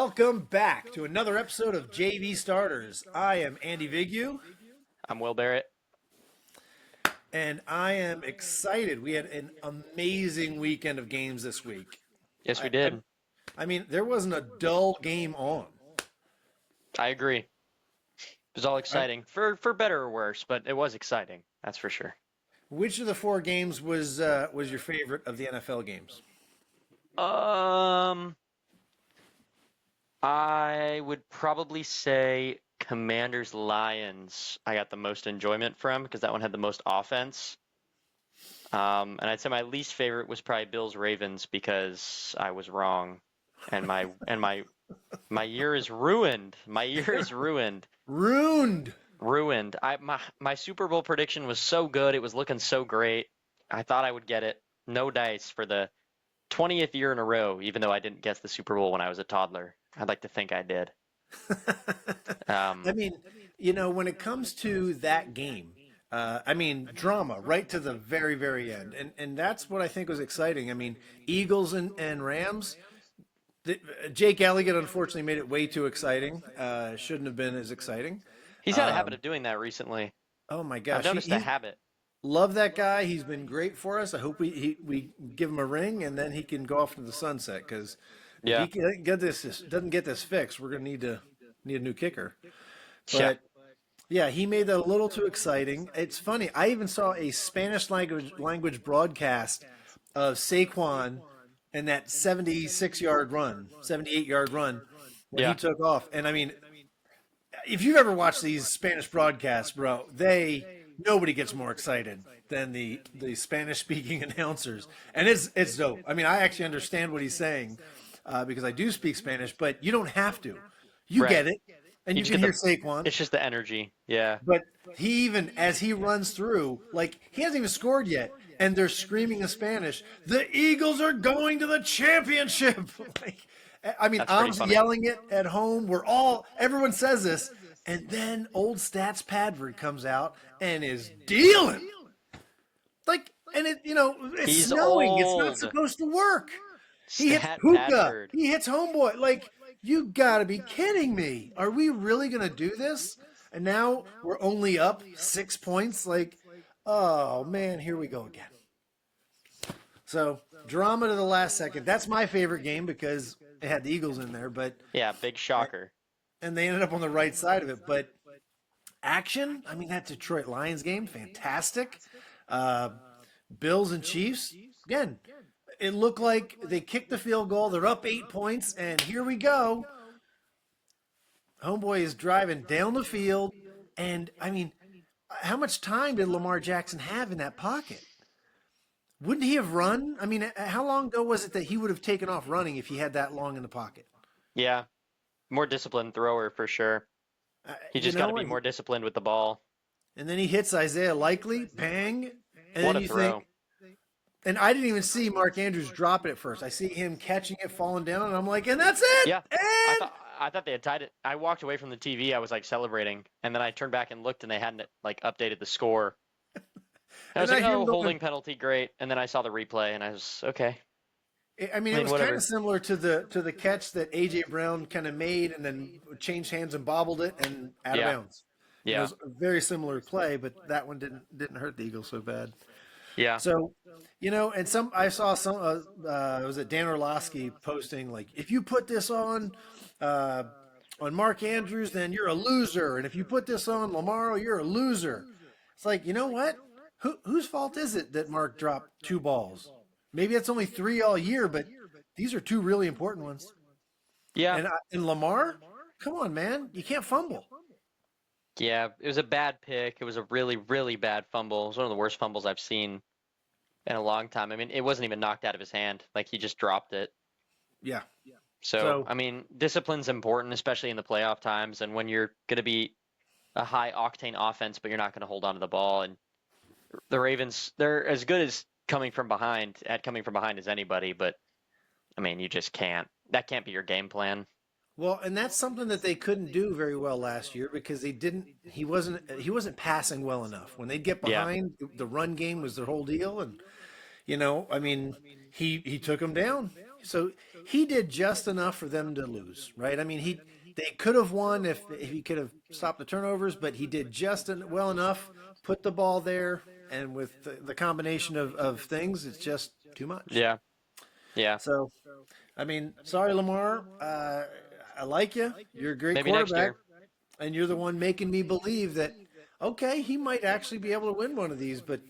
Welcome back to another episode of JV Starters. I am Andy Vigu, I'm Will Barrett. and I am excited. We had an amazing weekend of games this week. Yes, we I, I, did. I mean, there wasn't a dull game on. I agree. It was all I, exciting for better or worse, but it was exciting. That's for sure. which of the four games was your favorite of the NFL games? Um, I would probably say Commanders Lions. I got the most enjoyment from because that one had the most offense. And I'd say my least favorite was probably Bills Ravens because I was wrong, and my year is ruined. My year is ruined. Ruined. Ruined. My Super Bowl prediction was so good. It was looking so great. I thought I would get it. No dice for the 20th year in a row, even though I didn't guess the Super Bowl when I was a toddler. I'd like to think I did. I Um, mean, when it comes to that game, drama right to the very, very end, and that's what I think was exciting. I mean, Eagles and Rams. Jake Elliott unfortunately made it way too exciting. Shouldn't have been as exciting. he's had a habit Um, of doing that recently. oh my I've gosh, noticed a habit. love that guy. He's been great for us. I hope we give him a ring and then he can go off into the sunset. Because if Yeah. he can get this doesn't get this fixed, we're gonna need a new kicker. Yeah. But yeah, he made that a little too exciting. It's funny. I even saw a Spanish language broadcast of Saquon and that 76-yard run, 78-yard run when he Yeah. took off. And I mean, if you've ever watched these Spanish broadcasts, bro, nobody gets more excited than the Spanish speaking announcers, and it's dope. I mean, I actually understand what he's saying because I do speak Spanish, but you don't have to. You Right. get it, and You you just can get hear the. Saquon. It's just the energy. Yeah. But he even as he runs through, like he hasn't even scored yet, and they're screaming in Spanish, "The Eagles are going to the championship!" like, I mean, That's I'm pretty funny. yelling it at home. Everyone says this, and then old Stats Padford comes out and is dealing and it's He's snowing. It's not old. supposed to work. He hits Stat Puka. Padford. He hits Homeboy. Like, you gotta be kidding me. Are we really gonna do this? And now we're only up 6 points. Like, oh man, here we go again. So drama to the last second. That's my favorite game because it had the Eagles in there, but Yeah. Big shocker. and they ended up on the right side of it. But action, I mean, that Detroit Lions game, fantastic. Uh, Bills and Chiefs, again, it looked like they kicked the field goal. They're up 8 points, and here we go. Homeboy is driving down the field, and I mean, how much time did Lamar Jackson have in that pocket? Wouldn't he have run? I mean, how long ago was it that he would have taken off running if he had that long in the pocket? Yeah. More disciplined thrower for sure. Uh, He you just got to know, be and, more disciplined with the ball. and then he hits Isaiah Likely, bang, and What then a you think, throw. and I didn't even see Mark Andrews drop it at first. I see him catching it, falling down, and I'm like, and that's it. Yeah. I And thought I thought they had tied it. I walked away from the TV. I was like celebrating, and then I turned back and looked, and they hadn't like updated the score. I was and I like, hear "Oh, him going. holding penalty, great." And then I saw the replay, and I was okay. I mean, I it mean, was kind of whatever. similar to the catch that AJ Brown kind of made, and then changed hands and bobbled it and out of Yeah. bounds. It Yeah. was a very similar play, but that one didn't hurt the Eagles so bad. Yeah. So, and I saw some was it Dan Orlovsky posting like, if you put this uh, on Mark Andrews, then you're a loser, and if you put this on Lamar, you're a loser. It's like, you know what? Whose fault is it that Mark dropped two balls? Maybe it's only three all year, but these are two really important ones. Yeah. And Lamar, come on, man, you can't fumble. Yeah. It was a bad pick. It was a really, really bad fumble. It was one of the worst fumbles I've seen in a long time. I mean, it wasn't even knocked out of his hand. Like he just dropped it. Yeah. So, So I mean, discipline's important, especially in the playoff times and when you're going to be a high octane offense, but you're not going to hold on to the ball. And the Ravens, they're as good as coming from behind as anybody, but I mean, you just can't. That can't be your game plan. well, and that's something that they couldn't do very well last year because they didn't. He wasn't passing well enough. When they'd get Yeah. behind, the run game was their whole deal, and I mean, he took them down. so he did just enough for them to lose, right? I mean, they could have won if he could have stopped the turnovers, but he did well enough, put the ball there, and with the combination of things, it's just too much. Yeah. Yeah. So, I mean, sorry, Lamar. I like you. You're a great Maybe next quarterback, year. and you're the one making me believe that okay, he might actually be able to win one of these, but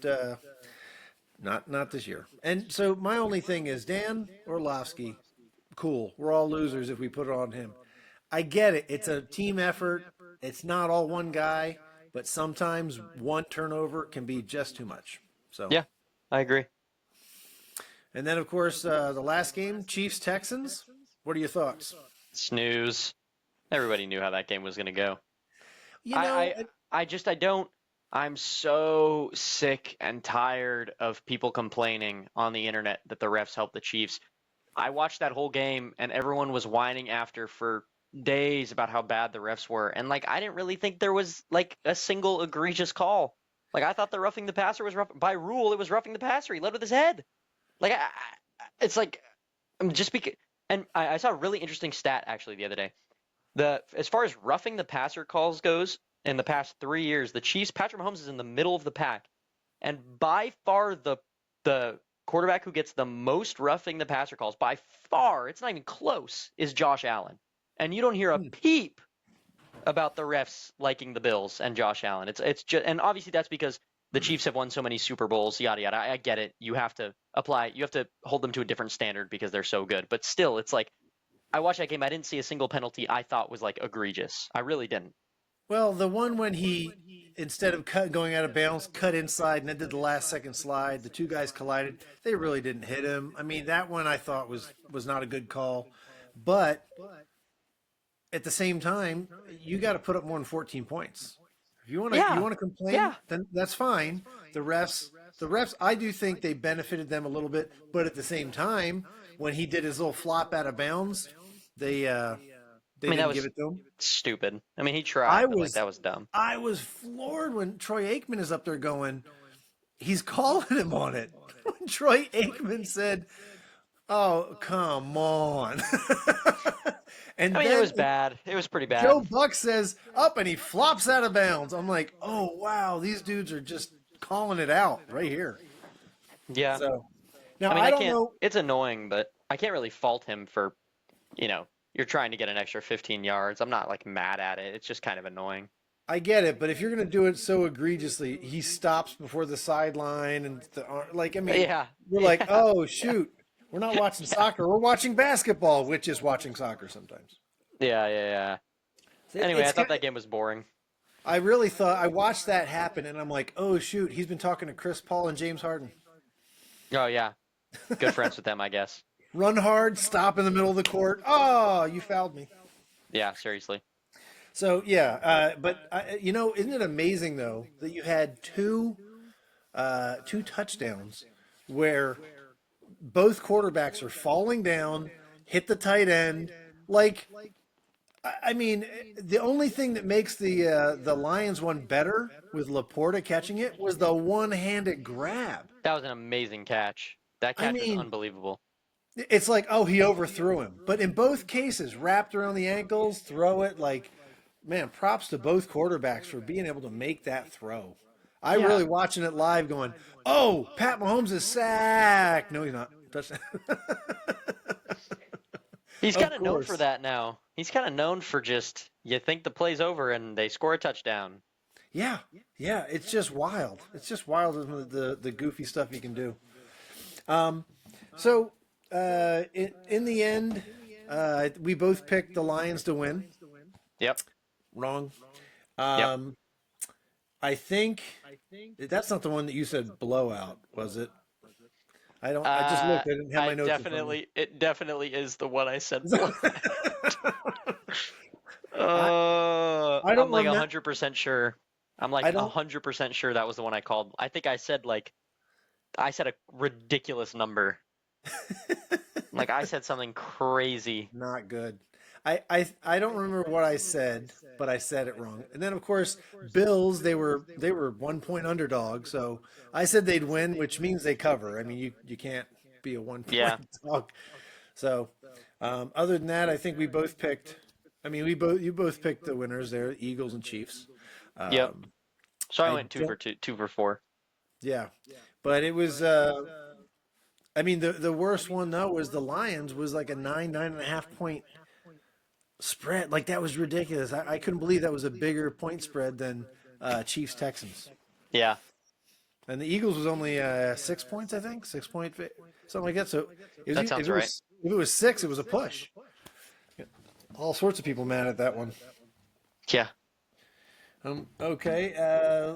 not this year. And so my only thing is Dan Orlovsky. Cool. We're all losers if we put it on him. I get it. It's a team effort. It's not all one guy, but sometimes one turnover can be just too much. So, Yeah, I agree. and then of course the last game, Chiefs Texans. What are your thoughts? Snooze. Everybody knew how that game was going to go. You I, know, I don't. I'm so sick and tired of people complaining on the internet that the refs helped the Chiefs. I watched that whole game and everyone was whining after for days about how bad the refs were. And like, I didn't really think there was like a single egregious call. Like, I thought the roughing the passer was rough by rule. It was roughing the passer. He led with his head. Like, it's like just because. And I saw a really interesting stat actually the other day. As far as roughing the passer calls goes, in the past 3 years, the Chiefs, Patrick Mahomes is in the middle of the pack, and by far the quarterback who gets the most roughing the passer calls, by far, it's not even close, is Josh Allen. And you don't hear a peep about the refs liking the Bills and Josh Allen. It's just, and obviously that's because the Chiefs have won so many Super Bowls, yada yada. I get it. You have to hold them to a different standard because they're so good. But still, it's like I watched that game. I didn't see a single penalty I thought was like egregious. I really didn't. well, the one when he instead of going out of bounds, cut inside and then did the last second slide. The two guys collided. They really didn't hit him. I mean, that one I thought was not a good call, but at the same time, you got to put up more than 14 points. If you Yeah, want to complain, yeah. then that's fine. The refs, I do think they benefited them a little bit, but at the same time, when he did his little flop out of bounds, they I mean, that didn't give was it to him. stupid. I mean, he I tried, but like was that was dumb. I was floored when Troy Aikman is up there going, he's calling him on it. When Troy Aikman said, "Oh, come on," and I mean, it then was bad. It was pretty Joe bad. Buck says up and he flops out of bounds. I'm like, oh wow, these dudes are just calling it out right here. Yeah. So now I mean, I I don't can't. know. It's annoying, but I can't really fault him for, you're trying to get an extra 15 yards. I'm not like mad at it. It's just kind of annoying. I get it, but if you're going to do it so egregiously, he stops before the sideline and like I mean, Yeah. we're like, Yeah. oh shoot, we're not watching soccer, we're watching basketball, which is watching soccer sometimes. Yeah. Yeah. Yeah. Anyway, I It's thought kind that game was boring. I really thought I watched that happen, and I'm like, oh shoot, he's been talking to Chris Paul and James Harden. Oh yeah. Good friends with them, I guess. Run hard, stop in the middle of the court. Oh, you fouled me. Yeah. Seriously. So yeah, but isn't it amazing though that you had two touchdowns where both quarterbacks are falling down, hit the tight end. Like, I mean, the only thing that makes the Lions one better with Laporta catching it was the one-handed grab. That was an amazing catch. That I catch was mean, unbelievable. it's like, oh, he overthrew him, but in both cases, wrapped around the ankles, throw it like, man, props to both quarterbacks for being able to make that throw. I Yeah. really watching it live going, oh, Pat Mahomes is sacked. No, he's not. Touchdown. He's Of kind of known for course. that now. He's kind of known for just you think the play's over and they score a touchdown. Yeah, yeah, it's just wild. It's just wild the goofy stuff he can do. So in the end, we both picked the Lions to win. Yep. Wrong. Yep. I think that's not the one that you said blowout, was it? I don't. I just looked. I didn't have my notes in front of me. It definitely is the one I said. I I I'm don't like remember. 100% sure. I'm like I don't. 100% sure that was the one I called. I think I said a ridiculous number. Like I said something crazy. Not good. I don't remember what I said, but I said it wrong. And then of course, Bills they were 1 point underdog, so I said they'd win, which means they cover. I mean, you can't be a 1 point Yeah. dog. So, other than that, I think we both picked. I mean, you both picked the winners there, Eagles and Chiefs. Yep. Um, So I I went two don't. for two, 2 for 4. Yeah, but it was. I mean, the worst one though was the Lions was like a 9.5 point spread. Like that was ridiculous. I couldn't believe that was a bigger point spread than Chiefs Texans. Yeah. And the Eagles was only 6 points, I think, 6 point, something like that. So That sounds right. if it was six, it was a push. All sorts of people mad at that one. Yeah. Okay,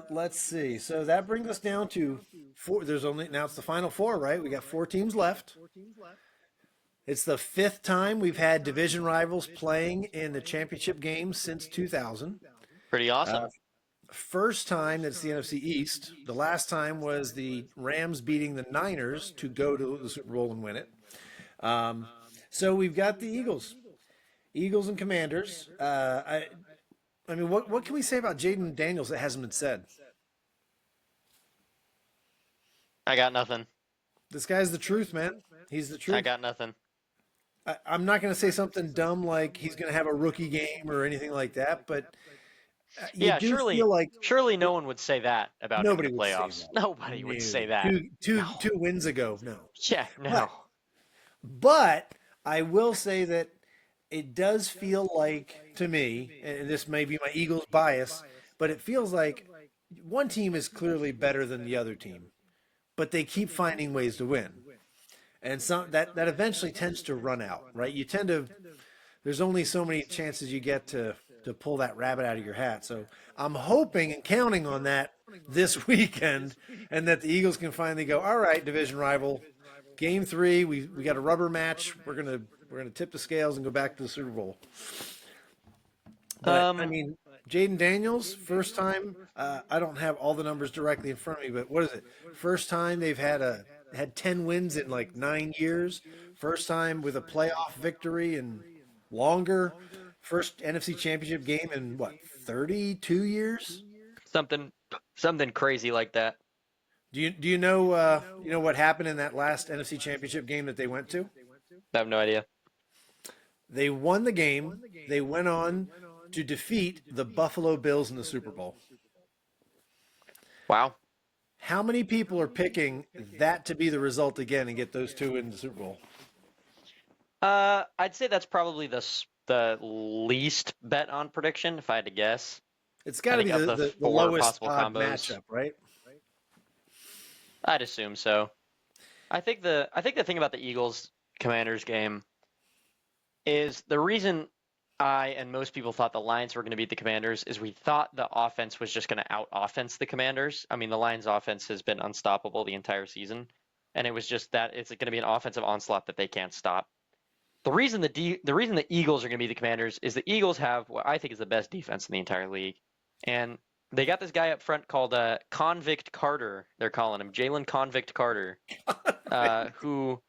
let's see. So that brings us down to four. There's only now it's the final four, right? We got four teams left. It's the fifth time we've had division rivals playing in the championship game since 2000. Pretty awesome. First time that's the NFC East. The last time was the Rams beating the Niners to go to the Super Bowl and win it. So we've got the Eagles and Commanders. I mean, what can we say about Jaden Daniels that hasn't been said? I got nothing. This guy's the truth, man. He's the I truth. got nothing. I'm not going to say something dumb like he's going to have a rookie game or anything like that, but you Yeah, do surely feel like surely no one would say that about him in nobody the would say playoffs. that. Nobody would No. say that. No. Two wins ago, no. Yeah, no. But I will say that it does feel like to me, and this may be my Eagles bias, but it feels like one team is clearly better than the other team, but they keep finding ways to win. And some that eventually tends to run out, right? You tend to there's only so many chances you get to pull that rabbit out of your hat. So I'm hoping and counting on that this weekend, and that the Eagles can finally go, all right, division rival, game 3, we got a rubber match. We're gonna tip the scales and go back to the Super Bowl. But I Um, mean, Jaden Daniels, first time. I don't have all the numbers directly in front of me, but what is it? First time they've had 10 wins in like 9 years. First time with a playoff victory in longer. First NFC Championship game in what 32 years? something something crazy like that. Do you know what happened in that last NFC Championship game that they went to? I have no idea. They won the game. They went on to defeat the Buffalo Bills in the Super Bowl. Wow. How many people are picking that to be the result again and get those two in the Super Bowl? I'd say that's probably the least bet on prediction if I had to guess. It's I got to think be of the the four lowest possible odd combos. matchup, right? I'd assume so. I think the thing about the Eagles Commanders game is the reason I and most people thought the Lions were going to beat the Commanders is we thought the offense was just going to out offense the Commanders. I mean, the Lions offense has been unstoppable the entire season, and it was just that it's going to be an offensive onslaught that they can't stop. The reason the Eagles are going to be the Commanders is the Eagles have what I think is the best defense in the entire league, and they got this guy up front called Convict Carter. They're calling him Jalen Convict Carter, who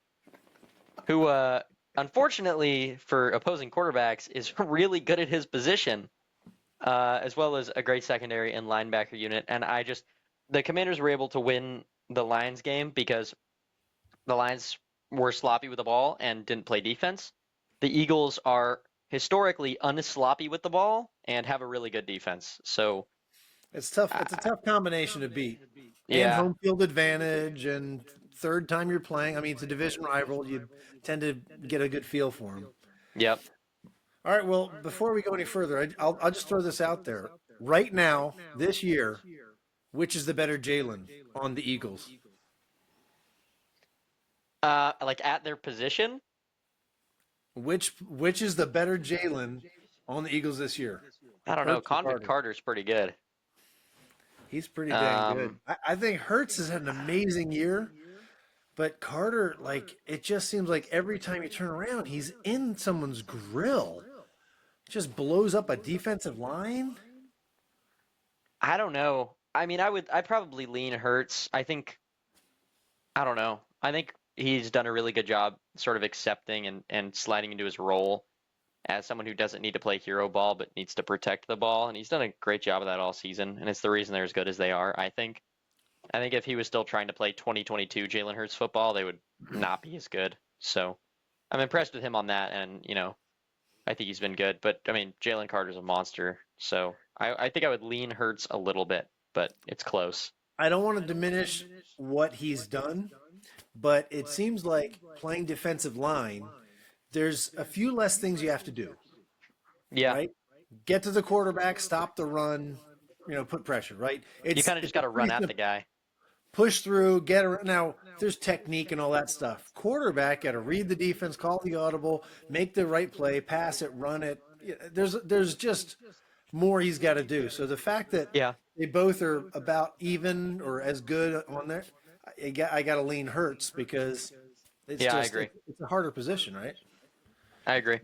unfortunately for opposing quarterbacks is really good at his position, as well as a great secondary and linebacker unit. And the Commanders were able to win the Lions game because the Lions were sloppy with the ball and didn't play defense. The Eagles are historically unsloppy with the ball and have a really good defense. So It's tough. It's a tough combination to beat. And yeah, home field advantage and third time you're playing. I mean, it's a division rival. You tend to get a good feel for them. yep. All right. Well, before we go any further, I'll just throw this out there. Right now, this year, which is the better Jalen on the Eagles? Like at their position, Which is the better Jalen on the Eagles this year? I don't know. Hurts or Convict Carter? Carter's pretty good. He's pretty dang good. Um, I think Hurts has had an amazing year, but Carter, like, it just seems like every time you turn around, he's in someone's grill. Just blows up a defensive line. I don't know. I mean, I'd probably lean Hurts. I don't know. I think he's done a really good job sort of accepting and sliding into his role as someone who doesn't need to play hero ball but needs to protect the ball. And he's done a great job of that all season. And it's the reason they're as good as they are, I think. I think if he was still trying to play 2022 Jalen Hurts football, they would not be as good. So I'm impressed with him on that, and I think he's been good. But I mean, Jalen Carter's a monster, so I think I would lean Hurts a little bit, but it's close. I don't want to diminish what he's done, but it seems like playing defensive line, there's a few less things you have to do, Yeah, right? Get to the quarterback, stop the run, put pressure, right? you kind of It's just got to run pretty at the simple. guy. Push through, get around. Now, there's technique and all that stuff. Quarterback got to read the defense, call the audible, make the right play, pass it, run it. There's just more he's got to do. So the fact that Yeah, they both are about even or as good on there, I got to lean Hurts because it's yeah, I just agree. it's a harder position, right? I agree.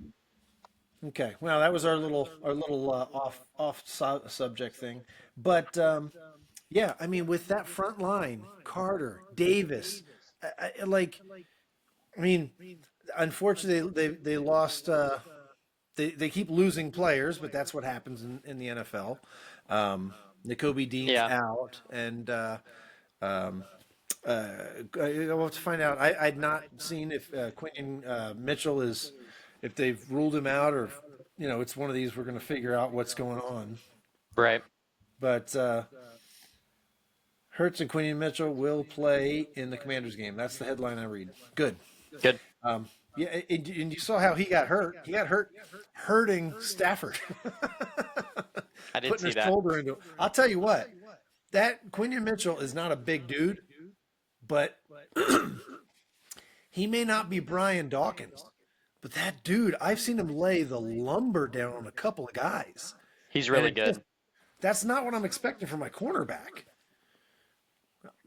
Okay, well, that was our little subject thing, but yeah, I mean, with that front line, Carter, Davis, like, I mean, unfortunately, they lost. They keep losing players, but that's what happens in the NFL. N'Kobe Dean's Yeah, out, and um, I'll have to find out. I'd not seen if Quentin Mitchell is, if they've ruled him out, or if, it's one of these we're going to figure out what's going on. right. But Hurts and Quentin Mitchell will play in the Commanders game. That's the headline I read. Good. Good. Yeah, and you saw how he got hurt. He got hurt hurting Stafford, I did putting see his that. shoulder into it. I'll tell you what, that Quentin Mitchell is not a big dude, but he may not be Brian Dawkins. But that dude, I've seen him lay the lumber down on a couple of guys. He's And really good. that's not what I'm expecting from my cornerback.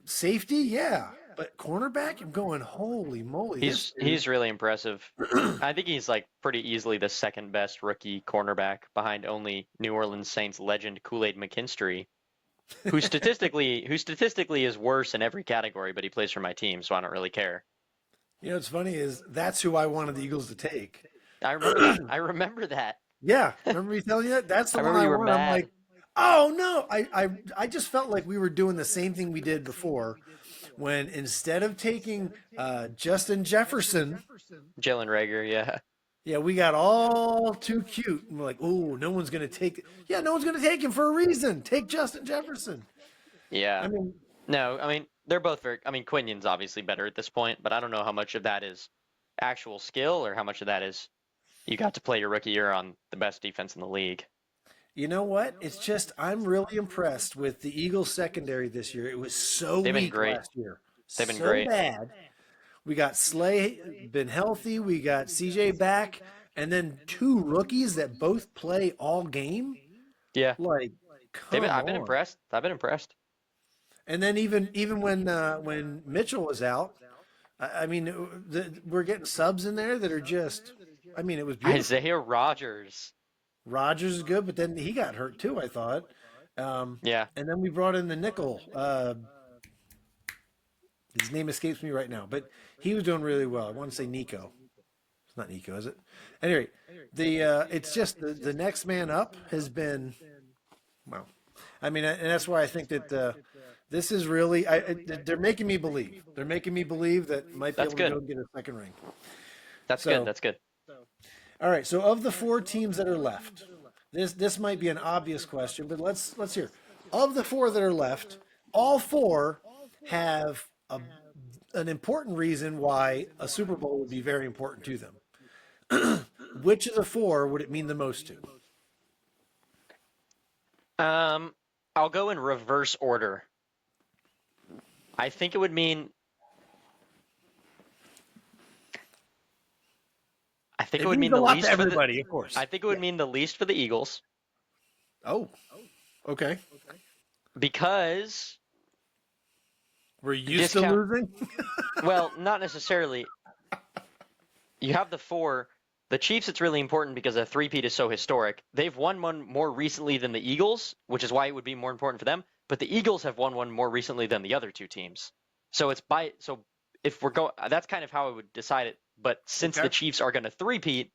Safety, yeah. But cornerback, I'm going, holy moly, this dude. He's really impressive. I think he's like pretty easily the second best rookie cornerback behind only New Orleans Saints legend Kool-Aid McKinstry, who statistically is worse in every category, but he plays for my team, so I don't really care. What's funny is that's who I wanted the Eagles to take. I remember that. I remember that. Yeah, remember me telling you that? That's the I one remember I you were want. I'm mad. like, oh no. I just felt like we were doing the same thing we did before when instead of taking Justin Jefferson, Jalen Rager, yeah. yeah, we got all too cute. And we're like, oh, no one's gonna take yeah, no one's gonna take him for a reason. Take Justin Jefferson. I Yeah. mean, No, I mean, they're both very, I mean, Quinion's obviously better at this point, but I don't know how much of that is actual skill or how much of that is you got to play your rookie year on the best defense in the league. you know what? It's just I'm really impressed with the Eagles secondary this year. It was so They've been weak great. last year. They've been So great. bad. We got Slay been healthy. We got CJ back, and then two rookies that both play all game. Yeah. Like, come I've been on. impressed. I've been impressed. And then even when Mitchell was out, I mean, we're getting subs in there that are just. I mean, it was beautiful. Isaiah Rogers. Rogers is good, but then he got hurt too, I thought. Yeah. And then we brought in the nickel. His name escapes me right now, but he was doing really well. I want to say Nico. It's not Nico, is it? Anyway, it's just the next man up has been well. I mean, and that's why I think that this is really. They're making me believe. They're making me believe that might be That's able to good. go and get a second ring. That's So, good. That's good. all right. So of the four teams that are left, this might be an obvious question, but let's hear. Of the four that are left, all four have an important reason why a Super Bowl would be very important to them. Which of the four would it mean the most to? I'll go in reverse order. I think it would mean. I think it It would means mean a the lot least to for the. everybody, of course. I think it would mean the least for the Eagles Oh, okay. because We're used to discount. losing. Well, not necessarily. You have the four. The Chiefs, it's really important because a three-peat is so historic. They've won one more recently than the Eagles, which is why it would be more important for them. But the Eagles have won one more recently than the other two teams. So if we're going, that's kind of how I would decide it. But since Okay. the Chiefs are going to three-peat,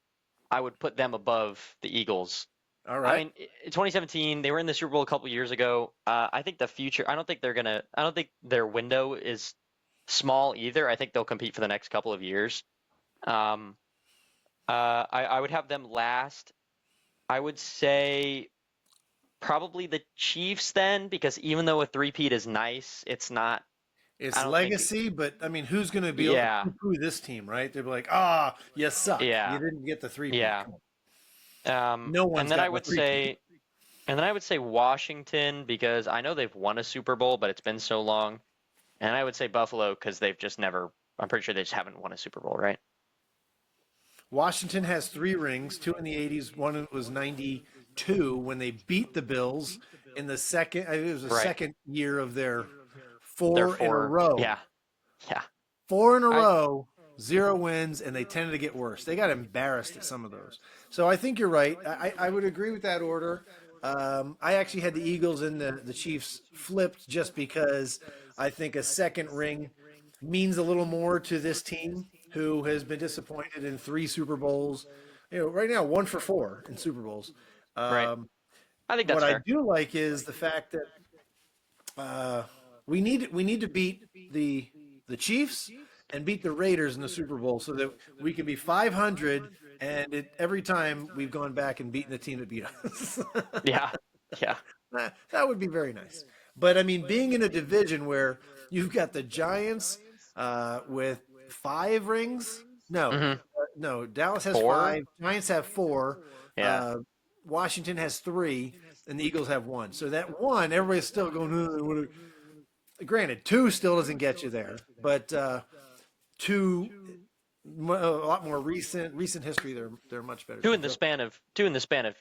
I would put them above the Eagles. All I right. mean, in 2017, they were in the Super Bowl a couple years ago. I think the future. I don't think their window is small either. I think they'll compete for the next couple of years. I would have them last. I would say probably the Chiefs then, because even though a three-peat is nice, it's not. I It's don't think. legacy, but I mean, who's going to be able to Yeah, poo-poo this team, right? They'll be like, ah, you suck. You yeah, didn't get the three-peat. yeah. No And one's then I gotten a would three-peat. say, and then I would say Washington because I know they've won a Super Bowl, but it's been so long. And I would say Buffalo because they've just never. I'm pretty sure they just haven't won a Super Bowl, right? Washington has 3 rings, two in the 80s, one was 92 when they beat the Bills in the second, I think it was the Right. second year of their They're four in a four. row. Yeah, yeah. Four in a I row, 0 wins, and they tended to get worse. They got embarrassed at some of those. So I think you're right. I would agree with that order. I actually had the Eagles and the Chiefs flipped just because I think a second ring means a little more to this team who has been disappointed in 3 Super Bowls. Right now, 1 for 4 in Super Bowls. right. Um, I think what that's I fair. do like is the fact that uh, we need to beat the Chiefs and beat the Raiders in the Super Bowl so that we can be 500 and every time we've gone back and beaten the team that beat us. Yeah, yeah. That would be very nice. But I mean, being in a division where you've got the Giants with 5 rings, Hmm. no, Dallas has Four. 5, Giants have 4, Yeah. uh, Washington has 3, and the Eagles have 1. So that one, everybody's still going. Granted, 2 still doesn't get you there, but two, a lot more recent history. They're a much better Two team. in the So span of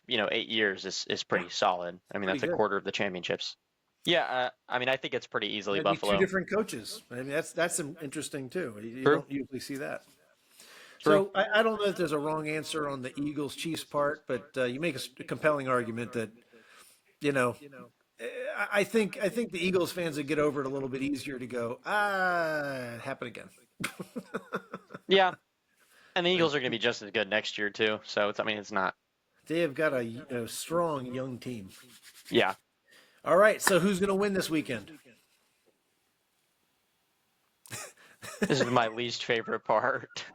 8 years is yeah, pretty solid. I mean, pretty that's a good. quarter of the championships. Yeah, I mean, I think it's pretty easily That'd be two Buffalo. different coaches. I mean, that's some interesting too. You True, don't usually see that. true. So I don't know if there's a wrong answer on the Eagles Chiefs part, but you make a compelling argument that you know. I think the Eagles fans would get over it a little bit easier to go. It happened again. Yeah, and the Like Eagles are going to be just as good next year too. So I mean, it's not. they have got a strong young team. Yeah, All right, so who's going to win this weekend? this is my least favorite part.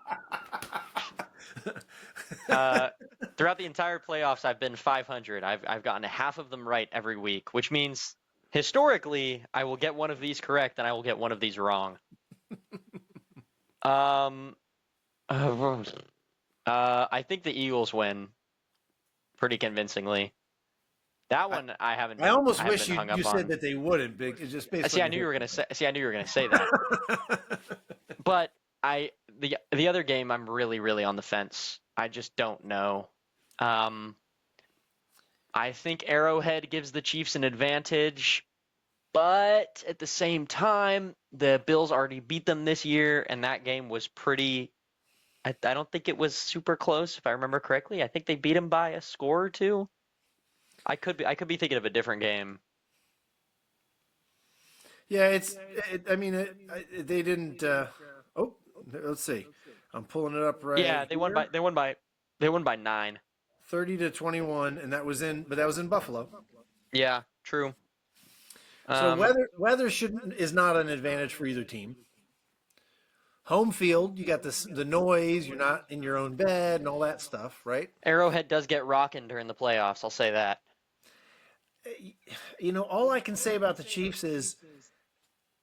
Uh, Throughout the entire playoffs, I've been 500. I've gotten half of them right every week, which means historically I will get one of these correct and I will get one of these wrong. Um, I think the Eagles win pretty convincingly. That I, one I haven't I been almost I haven't wish been you hung you up said on. that they wouldn't, it's just based See, on I your knew you were gonna history. say. See, I knew you were gonna say that. But the other game I'm really on the fence. I just don't know. Um, I think Arrowhead gives the Chiefs an advantage, but at the same time, the Bills already beat them this year, and that game was pretty. I don't think it was super close, if I remember correctly. I think they beat them by a score or two. I could be thinking of a different game. Yeah, I mean, they didn't. Oh, let's see. I'm pulling it up Yeah, right they won by here. they won by they won by 9. 30-21, and that was in Buffalo. Yeah, true. So Um, weather shouldn't is not an advantage for either team. Home field, you got the noise. You're not in your own bed and all that stuff, right? Arrowhead does get rocking during the playoffs. I'll say that. All I can say about the Chiefs is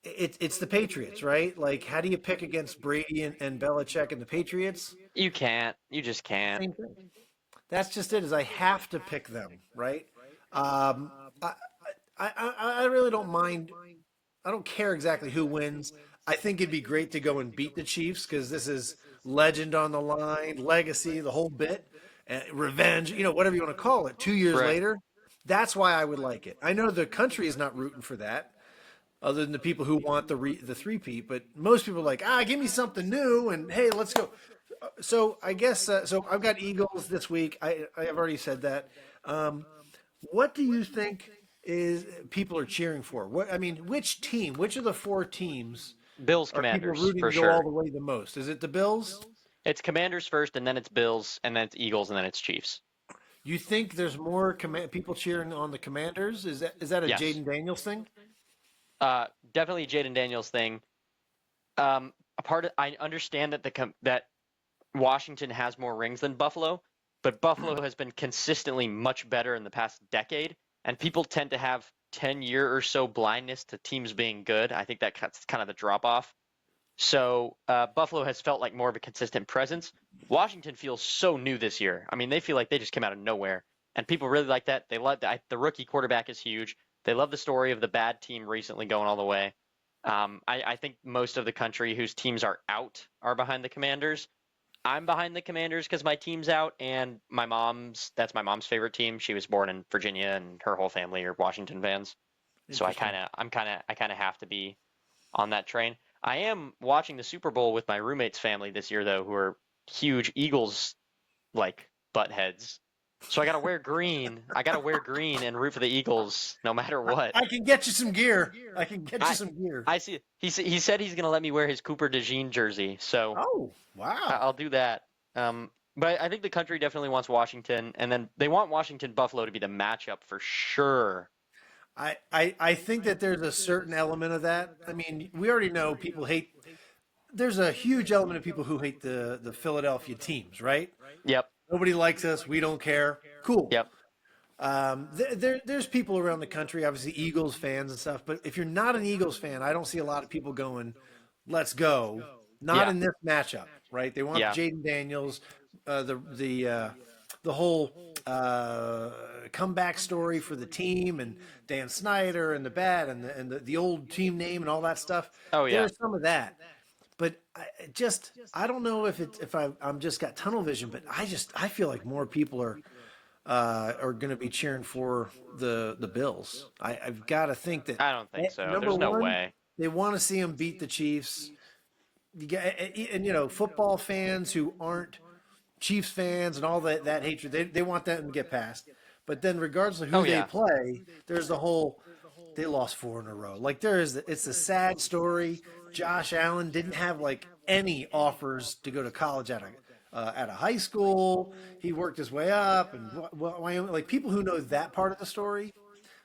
it's the Patriots, right? Like, how do you pick against Brady and Belichick and the Patriots? You can't. You just can't. Same thing. That's just it. Is I have to pick them, right? Um, I, I really don't mind. I don't care exactly who wins. I think it'd be great to go and beat the Chiefs because this is legend on the line, legacy, the whole bit, revenge. Whatever you want to call it. 2 years Right. later, that's why I would like it. I know the country is not rooting for that, other than the people who want the three-peat. But most people are like, give me something new, and hey, let's go. So I guess so. I've got Eagles this week. I have already said that. Um, what do you think is people are cheering for? What I mean, which team? Which of the 4 teams Bills are people Commanders rooting for to go all sure. the way the most? Is it the Bills? It's Commanders first, and then it's Bills, and then it's Eagles, and then it's Chiefs. You think there's more people cheering on the Commanders? Is that a Yes. Jaden Daniels thing? Definitely Jaden Daniels thing. A part of I understand that Washington has more rings than Buffalo, but Buffalo has been consistently much better in the past decade, and people tend to have 10-year or so blindness to teams being good. I think that cuts kind of the drop off. So Buffalo has felt like more of a consistent presence. Washington feels so new this year. I mean, they feel like they just came out of nowhere, and people really like that. They love that the rookie quarterback is huge. They love the story of the bad team recently going all the way. I think most of the country whose teams are out are behind the Commanders. I'm behind the Commanders because my team's out, and that's my mom's favorite team. She was born in Virginia, and her whole family are Washington fans. So Interesting. I kind of have to be on that train. I am watching the Super Bowl with my roommate's family this year, though, who are huge Eagles like butt heads. So I gotta wear green. I gotta wear green and root for the Eagles no matter what. I can get you some gear. I can get you I some gear. I see. He said he's gonna let me wear his Cooper DeJean jersey, so Oh, wow. I'll do that. But I think the country definitely wants Washington, and then they want Washington Buffalo to be the matchup for sure. I think that there's a certain element of that. I mean, we already know people hate. There's a huge element of people who hate the Philadelphia teams, right? Yep. Nobody likes us. We don't care. Cool. Yep. There's people around the country, obviously Eagles fans and stuff. But if you're not an Eagles fan, I don't see a lot of people going, "Let's go." Not Yeah. in this matchup, right? They want Yeah. Jaden Daniels, the whole comeback story for the team, and Dan Snyder and the bat and the old team name and all that stuff. Oh yeah. There's some of that, but I don't know if I'm just got tunnel vision, but I feel like more people are going to be cheering for the Bills. I've got to think that I don't think so. number There's no one, way. they want to see them beat the Chiefs. And football fans who aren't Chiefs fans and all that hatred, they want them to get past. But then, regardless of who Oh they yeah. play, there's the whole they lost four in a row. Like it's a sad story. Josh Allen didn't have like any offers to go to college at a high school. He worked his way up, and Wyoming, like people who know that part of the story.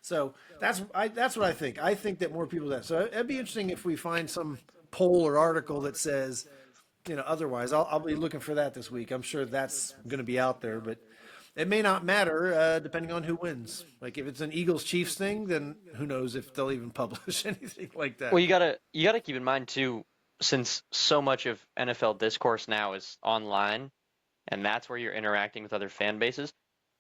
So that's what I think. I think that more people do that. So it'd be interesting if we find some poll or article that says, otherwise. I'll be looking for that this week. I'm sure that's going to be out there, but it may not matter depending on who wins. Like if it's an Eagles Chiefs thing, then who knows if they'll even publish anything like that. Well, you gotta keep in mind too, since so much of NFL discourse now is online, and that's where you're interacting with other fan bases.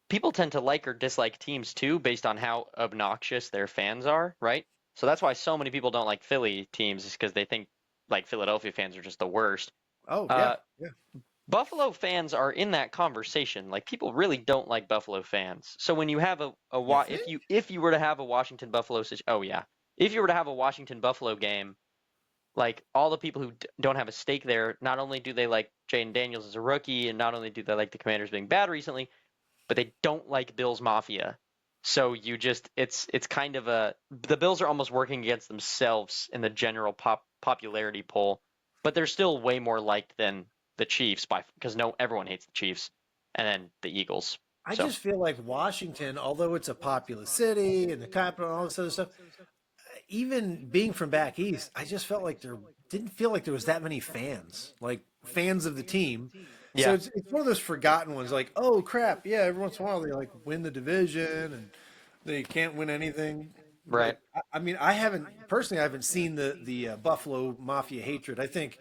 People tend to like or dislike teams too, based on how obnoxious their fans are, right? So that's why so many people don't like Philly teams, is because they think like Philadelphia fans are just the worst. Oh yeah, Uh, yeah. Buffalo fans are in that conversation. Like people really don't like Buffalo fans. So when you have You if think? you were to have a Washington Buffalo oh yeah, if you were to have a Washington Buffalo game, like all the people who don't have a stake there, not only do they like Jaden Daniels as a rookie, and not only do they like the Commanders being bad recently, but they don't like Bills Mafia. So it's kind of the Bills are almost working against themselves in the general popularity poll, but they're still way more liked than the Chiefs because no everyone hates the Chiefs, and then the Eagles. I So just feel like Washington, although it's a populous city and the capital and all this other stuff, even being from back east, I just felt like there didn't feel like there was that many fans, like fans of the team. So yeah, it's one of those forgotten ones. Like, oh crap, yeah, every once in a while they like win the division and they can't win anything. right. But I mean, I haven't seen the Buffalo Mafia hatred. I think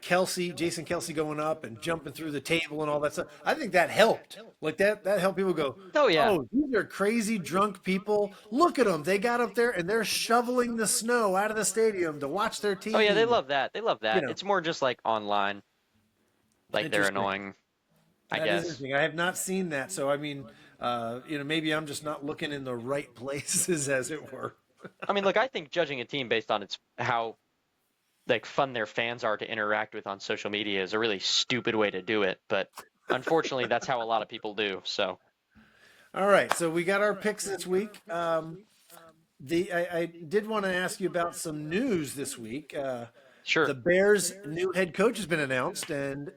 Jason Kelsey going up and jumping through the table and all that stuff. I think that helped. Like that helped people go, Oh yeah. oh, these are crazy drunk people. Look at them. They got up there and they're shoveling the snow out of the stadium to watch their Oh yeah, they team. love that. They love You that. know, It's more just like online, like they're interesting. annoying, I That is guess. interesting. I have not seen that. So I mean, maybe I'm just not looking in the right places, as it were. I mean, look, I think judging a team based on its how like fun their fans are to interact with on social media is a really stupid way to do it, but unfortunately that's how a lot of people do. So All right, so we got our picks this week. I did want to ask you about some news this week. The sure. Bears' new head coach has been announced, and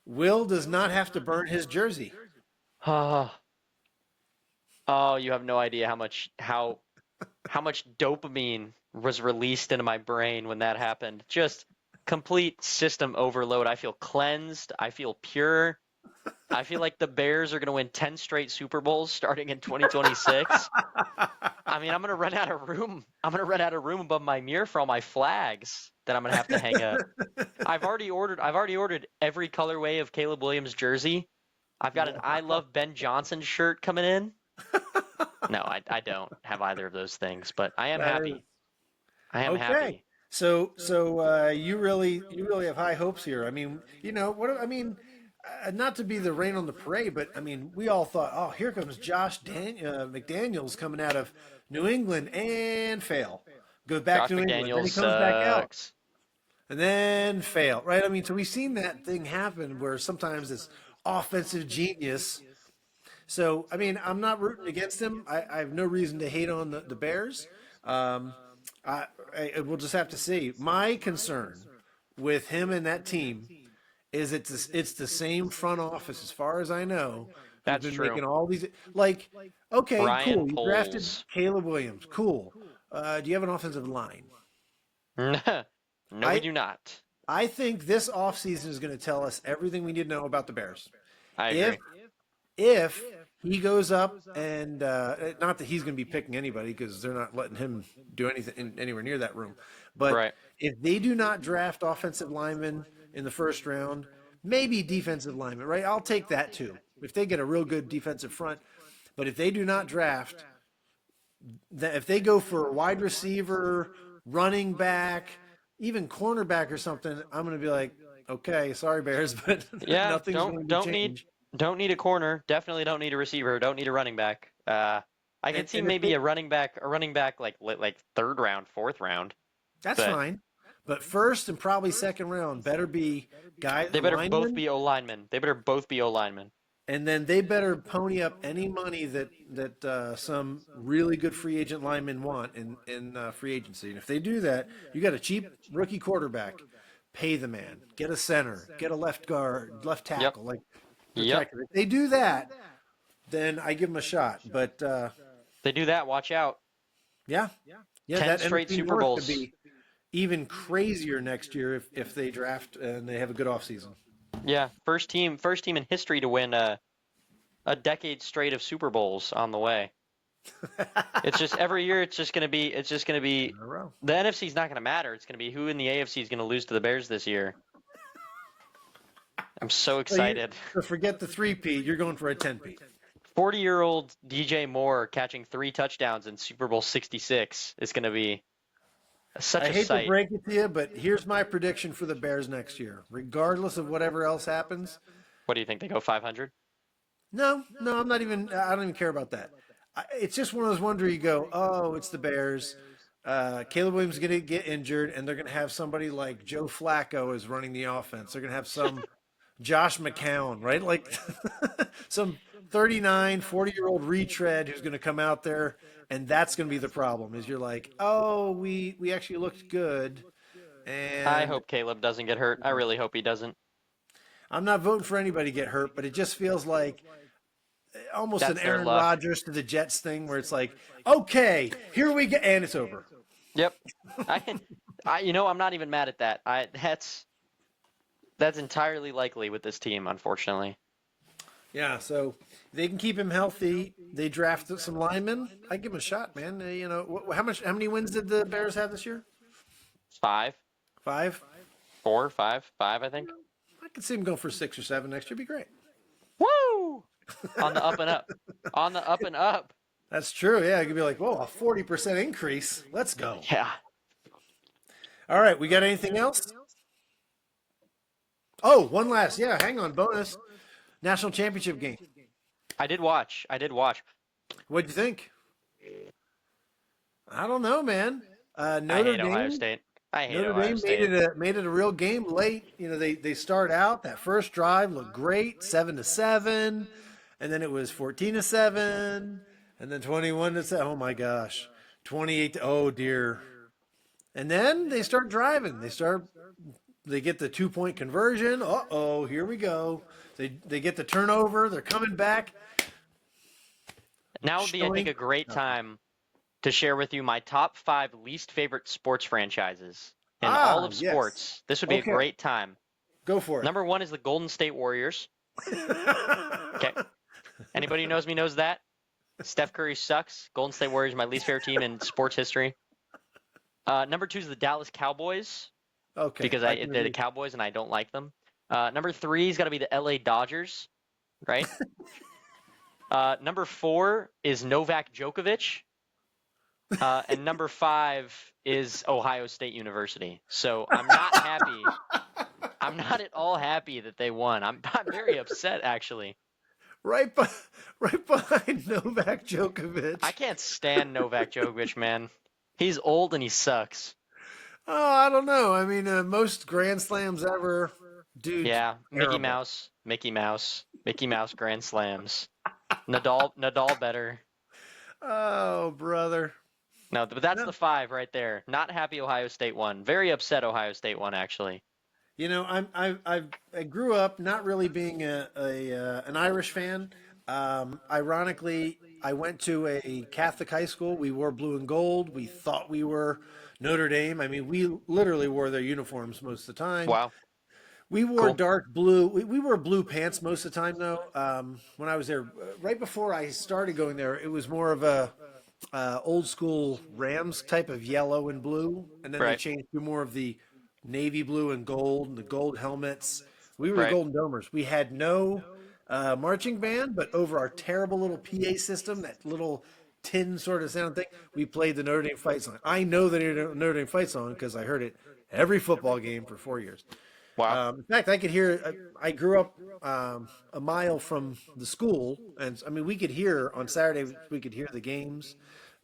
Will does not have to burn his jersey. Oh, you have no idea how much dopamine was released into my brain when that happened. Just complete system overload. I feel cleansed. I feel pure. I feel like the Bears are going to win 10 straight Super Bowls starting in 2026. I mean, I'm going to run out of room. I'm going to run out of room above my mirror for all my flags that I'm going to have to hang up. I've already ordered every colorway of Caleb Williams jersey. I've got an I Love Ben Johnson shirt coming in. No, I don't have either of those things, but I am That happy. is I am okay. happy. So you really have high hopes here. I mean, not to be the rain on the parade, but I mean, we all thought, oh, here comes McDaniels coming out of New England and fail, goes back Josh to New England, then McDaniels he comes back out sucks. and then fail, right? I mean, so we've seen that thing happen where sometimes it's offensive genius. So I mean, I'm not rooting against him. I have no reason to hate on the Bears. Um, we'll just have to see. My concern with him and that team is it's the same front office as far as I know who's That's been true. making all these like okay, Ryan cool. You drafted Poles. Caleb Williams. Cool. Do you have an offensive line? No, we I do not. I think this offseason is going to tell us everything we need to know about the Bears. I If agree. if he goes up and not that he's going to be picking anybody because they're not letting him do anything anywhere near that room, but Right. if they do not draft offensive linemen in the first round, maybe defensive linemen, right? I'll take that too. If they get a real good defensive front, but if they do not draft, if they go for a wide receiver, running back, even cornerback or something, I'm going to be like, okay, sorry Bears, but Yeah, nothing's going to change. don't need a corner. Definitely don't need a receiver. Don't need a running back. I could see And if maybe they, a running back like third round, fourth round. that's But fine. But first and probably second round better be they better both linemen, be O linemen. They better both be O linemen. and then they better pony up any money that some really good free agent linemen want in free agency. And if they do that, you got a cheap rookie quarterback. Pay the man. Get a center. Get a left guard, left Yep. tackle, like Yep. protector. If they do that, then I give them a shot. But They do that. Watch out. yeah, 10 that straight NFC Super North Bowls. could be even crazier next year if they draft and they have a good offseason. Yeah, first team in history to win a decade straight of Super Bowls on the way. It's just every year it's just gonna be In a row. the NFC's not gonna matter. It's gonna be who in the AFC is gonna lose to the Bears this year. I'm so excited. So forget the 3-peat. You're going for a 10-peat. 40-year-old DJ Moore catching 3 touchdowns in Super Bowl 66 is gonna be such I a hate sight. to break it to you, but here's my prediction for the Bears next year. Regardless of whatever else happens, What do you think? They go 500? no, I'm not even. I don't even care about that. It's just one of those ones where you go, oh, it's the Bears. Caleb Williams is going to get injured, and they're going to have somebody like Joe Flacco is running the offense. They're going to have some Josh McCown, right? Like some 39, 40-year-old retread who's going to come out there, and that's going to be the problem. Is you're like, oh, we actually looked good, and I hope Caleb doesn't get hurt. I really hope he doesn't. I'm not voting for anybody to get hurt, but it just feels like almost That's an their Aaron luck. Rodgers to the Jets thing where it's like, okay, here we go, and it's over. Yep. I'm not even mad at that. That's entirely likely with this team, unfortunately. Yeah, so they can keep him healthy. They drafted some linemen. I give him a shot, man. How many wins did the Bears have this year? 5, 5. 4, 5, I think. I could see him going for 6 or 7 next year. Be great. Woo! On the up and up. On the up and up. That's true. Yeah, it could be like, whoa, a 40% increase. Let's go. Yeah. All right, we got anything else? Oh, one last. Yeah, hang on. Bonus. National championship game. I did watch. What'd you think? I don't know, man. I Notre hate Ohio Dame. State. I hate Notre Ohio Dame State. made it a real game late. They start out that first drive looked great, 7-7, and then it was 14-7, and then 21-7. Oh my gosh, 28. Oh dear. And then they start driving. They get the 2-point conversion. Uh-oh, here we go. They get the turnover. They're coming back. Now would be, I think, a great time to share with you my top 5 least favorite sports franchises in all of Yes. sports. This would be a Okay. great time. Go for it. Number one is the Golden State Warriors. Okay. Anybody who knows me knows that. Steph Curry sucks. Golden State Warriors, my least favorite team in sports history. Number two is the Dallas Cowboys Okay. because I can they're the agree. Cowboys and I don't like them. Number three is got to be the LA Dodgers, right? Number four is Novak Djokovic. And number five is Ohio State University. So I'm not happy. I'm not at all happy that they won. I'm very upset, actually. Right, right behind Novak Djokovic. I can't stand Novak Djokovic, man. He's old and he sucks. Oh, I don't know. I mean, most Grand Slams ever, dude. Yeah, terrible. Mickey Mouse Grand Slams. Nadal better. Oh, brother. No, but that's No. the five right there. Not happy Ohio State won. Very upset Ohio State won, actually. You know, I grew up not really being an Irish fan. Ironically, I went to a Catholic high school. We wore blue and gold. We thought we were Notre Dame. I mean, we literally wore their uniforms most of the time. Wow. We wore Cool. dark blue. We wore blue pants most of the time, though. When I was there, right before I started going there, it was more of a old school Rams type of yellow and blue, and then they Right. changed to more of the navy blue and gold, and the gold helmets. We were Right. Golden Domers. We had no marching band, but over our terrible little PA system, that little tin sort of sound thing, we played the Notre Dame fight song. I know the Notre Dame fight song because I heard it every football game for 4 years. Wow. In fact, I could hear. I grew up a mile from the school, and I mean, we could hear on Saturday. We could hear the games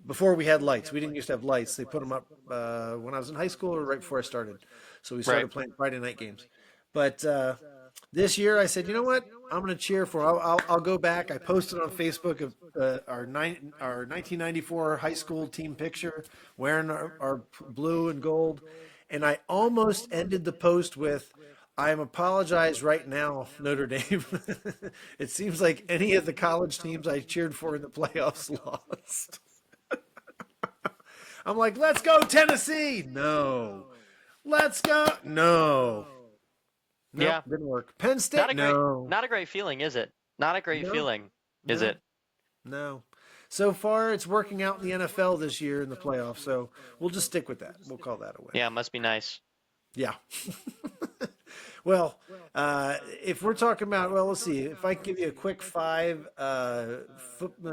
before we had lights. We didn't used to have lights. They put them up when I was in high school or right before I started. So we started Right. playing Friday night games. But this year, I said, you know what? I'm going to cheer for. I'll go back. I posted on Facebook of our 1994 high school team picture, wearing our blue and gold, and I almost ended the post with, "I am apologize right now, Notre Dame." It seems like any of the college teams I cheered for in the playoffs lost. I'm like, let's go Tennessee. No. Let's go. No. No, Yeah. didn't work. Penn Not State. a great, No. not a great feeling, is it? Not a great No. feeling, is No. it? No. So far, it's working out in the NFL this year in the playoffs. So we'll just stick with that. We'll call that a win. Yeah, it must be nice. Yeah. Well, if we're talking about, well, let's see. If I can give you a quick five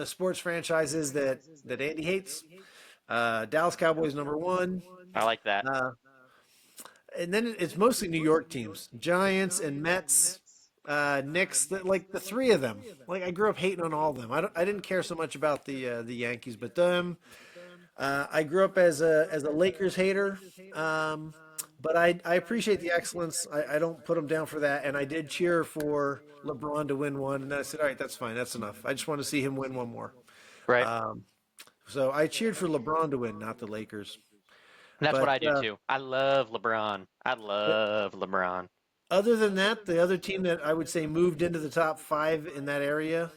sports franchises that Andy hates, Dallas Cowboys #1, I like that. and then it's mostly New York teams: Giants and Mets, Knicks. Like the three of them. Like I grew up hating on all of them. I didn't care so much about the Yankees, but them. I grew up as a Lakers hater. But I appreciate the excellence. I don't put them down for that. And I did cheer for LeBron to win one. And then I said, all right, that's fine. That's enough. I just want to see him win one more. Right. So I cheered for LeBron to win, not the Lakers. That's what but, I do too. I love LeBron. I love LeBron. Other than that, the other team that I would say moved into the top five in that area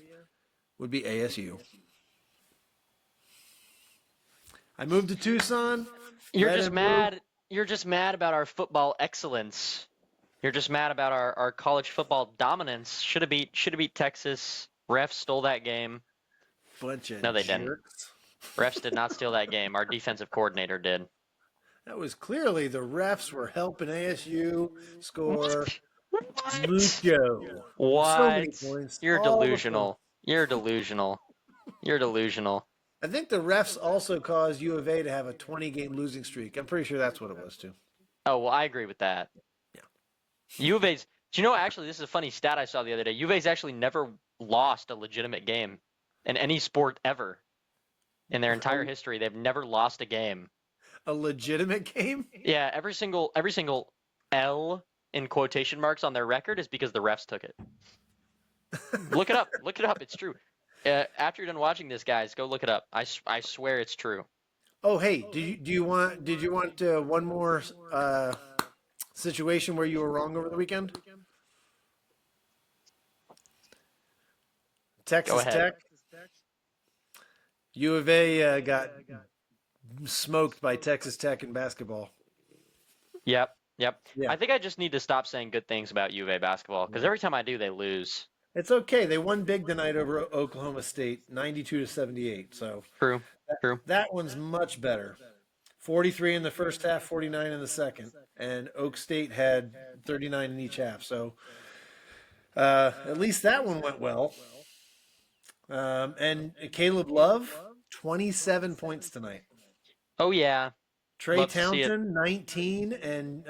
would be ASU. I moved to Tucson. You're let just him mad. You're just mad about our football excellence. You're just mad about our college football dominance. Should have beat Texas. Refs stole that game. Bunch of No, they didn't. jerks. Refs did not steal that game. Our defensive coordinator did. That was clearly the refs were helping ASU score mucho. What? So many points. You're all the delusional. You're delusional. You're delusional. I think the refs also caused U of A to have a 20-game losing streak. I'm pretty sure that's what it was too. Oh, well, I agree with that. Yeah. U of A's. Do you know, actually, this is a funny stat I saw the other day. U of A's actually never lost a legitimate game in any sport ever. In their entire history, they've never lost a game. A legitimate game? Yeah, every single L in quotation marks on their record is because the refs took it. Look it up. Look it up. It's true. After you're done watching this, guys, go look it up. I swear it's true. Oh, hey, did you want one more situation where you were wrong over the weekend? Texas ahead. Tech. U of A got smoked by Texas Tech in basketball. Yep. Yeah. I think I just need to stop saying good things about U of A basketball because every time I do, they lose. It's okay. They won big tonight over Oklahoma State, 92-78. So True. True. that one's much better. 43 in the first half, 49 in the second, and Oak State had 39 in each half. So at least that one went well. And Caleb Love, 27 points tonight. Oh yeah. Trey Love to see it. Townsend, 19, and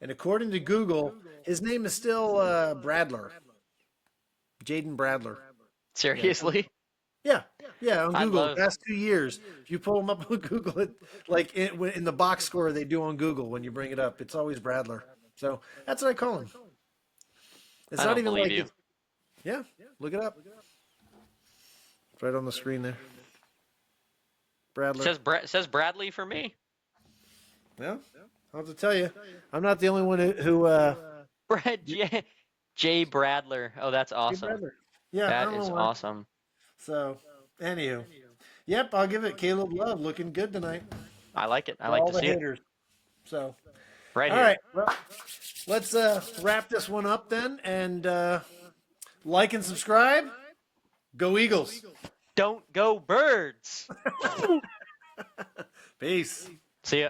according to Google, his name is still Bradler, Jaden Bradler. Seriously. Yeah, yeah, on I Google. love. The past 2 years, if you pull them up on Google, like in the box score they do on Google when you bring it up, it's always Bradler. So that's what I call him. It's I not don't even believe like you. it's, yeah. Look it up. It's right on the screen there. Bradler. Says Bradley for me. Yeah, I'll have to tell you, I'm not the only one who Brad Jay Bradler. Oh, that's Hey, awesome. Bradler. Yeah, I That don't is know why. awesome. So, anywho, yep, I'll give it Caleb Love looking good tonight I like it. I for like all to the see it. haters. So, Right all here. right, well, let's wrap this one up then, and like and subscribe. Go Eagles! Don't go birds. Peace. See ya.